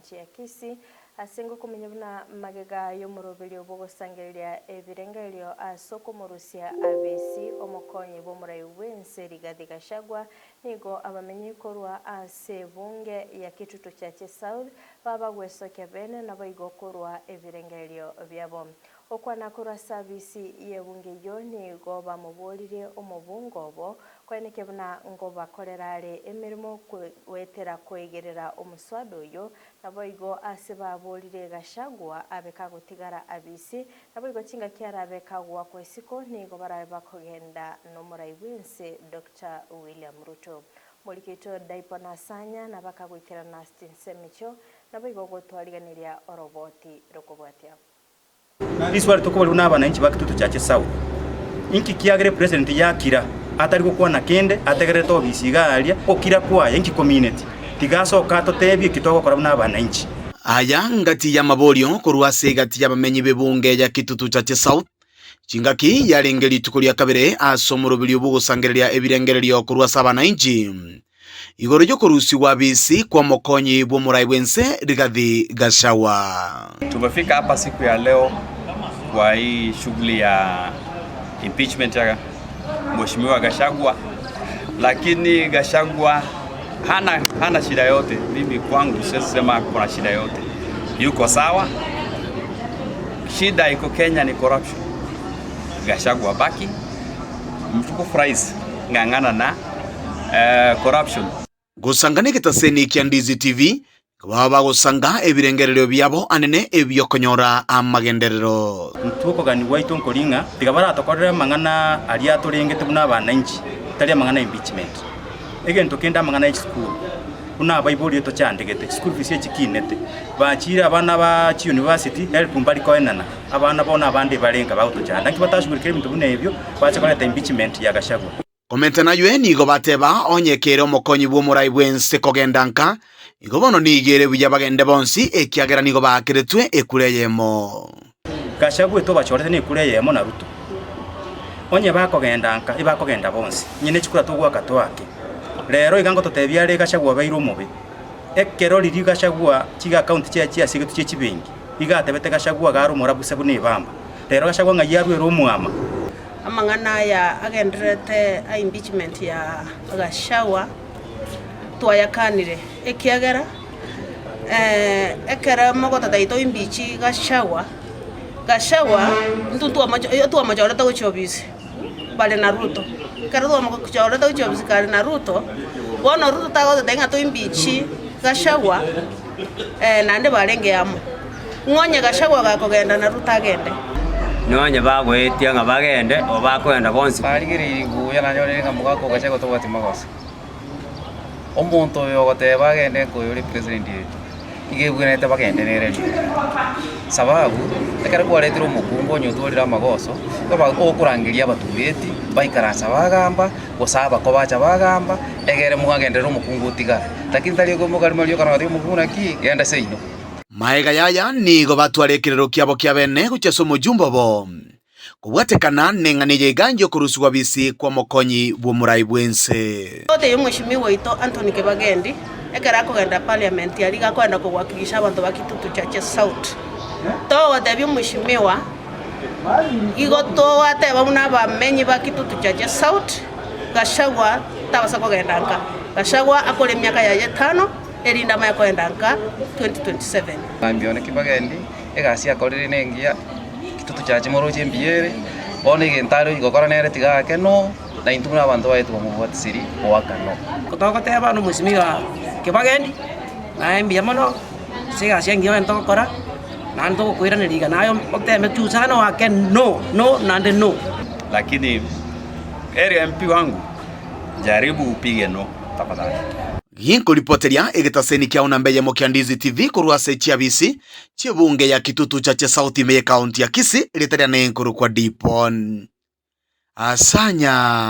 chia Kisii asingo kumenyana magega y'omurobelio bogosangereria ebirengerio asoko murusia abisi omokonyi bomurai wense Rigathi Gachagua nigo abamenyi korwa ase bunge ya Kitutu Church South baba gwesokia bene na baigo korwa ebirengerio byabo okwana korwa service ye bunge yo nigo bamubolire omubungobo kweneke buna ngo bakorerare emirimo wetera kwegerera omuswado yo naboigo ase babolire Gachagua abeka gutigara abisi naboigo kinga kiarabe kagwa kwesiko nigo barabe kugenda no murai wense Dr. William Ruto Molikito Daipona Sanya na bakagwikira na Semicho naboigo gotwariganiria oroboti rokobwatia Iswari tukobali n'abananchi ba Kitutu Church South inki kiagere president yakira atari gukwana kende ategere to bisigalia okira kwa inki community tigaso kato tebi kitoko kora n'abananchi aya ngati ya mabolio korwa segati y'abamenyi bebunge ya Kitutu Church South chingaki yarengeri tukulia kabere asomurobili obugosangereria ebirengererio korwa sabananchi igoro ryo kurusiwa bisi kwa mokonyi bomurai wense Rigathi Gachagua. Tumefika hapa siku ya leo kwa hii shughuli ya impeachment ya Mheshimiwa Gachagua, lakini Gachagua hana shida yote. Mimi kwangu sisema kuna shida yote, yuko sawa. Shida iko Kenya ni corruption. Gachagua baki mtukufu rais ngangana na corruption. Gusangane kitaseni kya Ndizi TV baba gusanga ebirengerero byabo anene ebyokonyora amagenderero ntuko gani waito nkolinga tigabara tokorera mangana ali atorengete buna abananchi tali mangana impeachment egento kenda mangana school kuna bible to chandegete school fees ekikinete bachira abana ba university help mbali ko enana abana bona abande barenga bauto chanda kibatashugurikira ibintu bune ebyo bacha kora impeachment ya Gachagua. Komenta na yue nigo bateba onyekere omokonyi bw'omurai bwense kogendanka igo bono nigere buya bagende bonsi ekiagera nigo bakiretwe ekureyemo Gachagua to bachorete ne kureyemo na Ruto onye bakogendanka ibakogenda bonsi nyine chikura to gwa katwake rero igango totebyare Gachagua bairo mobe ekero riri Gachagua chiga account chia sigetu chia chibengi igatebete Gachagua garo morabuse bune bamba rero Gachagua ngayarwe romwama amangana ya agenderete impeachment ya Gachagua twayakanire ekiagera ekera mogota daito imbichi Gachagua ntuntu amajoreta gochobisi bale na Ruto kero amajoreta gochobisi kale na Ruto bono Ruto tago denga to imbichi Gachagua nande balenge amo ngonye Gachagua gakogenda na Ruto agende nonye bagwetia nga bagende obakwenda bonsi barigiri guya nanyore ngamuga ko Gachagua to batimagosa omuntu yo goteba agende ko yori president igebwene te bagende nere sababu tekara kwaretira omukungu nyotulira amagoso baba okurangiria abatubeti baikaransa bagamba gosaba ko bacha bagamba egere mugagendera omukungu tiga lakini tali go mugari mario kana gari omukungu naki genda seino maega yaya nigo batwarekerero kiabo kia bene gucheso mujumbo bo kubwatekana nenganije ganjo kurusiwa bisi kwa mokonyi bw'omurai bwense ote y'omweshimiwa ito Anthony Kibagendi ekera kugenda parliament yari gakwenda kuwakilisha abantu ba Kitutu Church South to debi mweshimiwa igo to ateba muna bamenyi ba Kitutu Church South Gachagua tabasa kugendanga Gachagua akole myaka ya 5 erinda maya kuendanga 2027 ambione Kibagendi egasi akorire nengia Kitutu Church moroje mbiere bone gentaro igokora nere tigake no na intuna abantu baitu bamubwatisiri owakano kotoko teba no mweshimiwa Kibagendi na mbia mono siga siangi wento kora na ndo kuiraniriga nayo oteme tu sana wake no nande no Lakini area MP wangu jaribu upige no tafadhali. Yinko ripoteria egetaseni kia unambeye mokia Ndizi TV kurwa sechi abisi chibunge ya Kitutu Church South Meye County ya Kisii ritaria nenkuru kwa Dipon Asanya.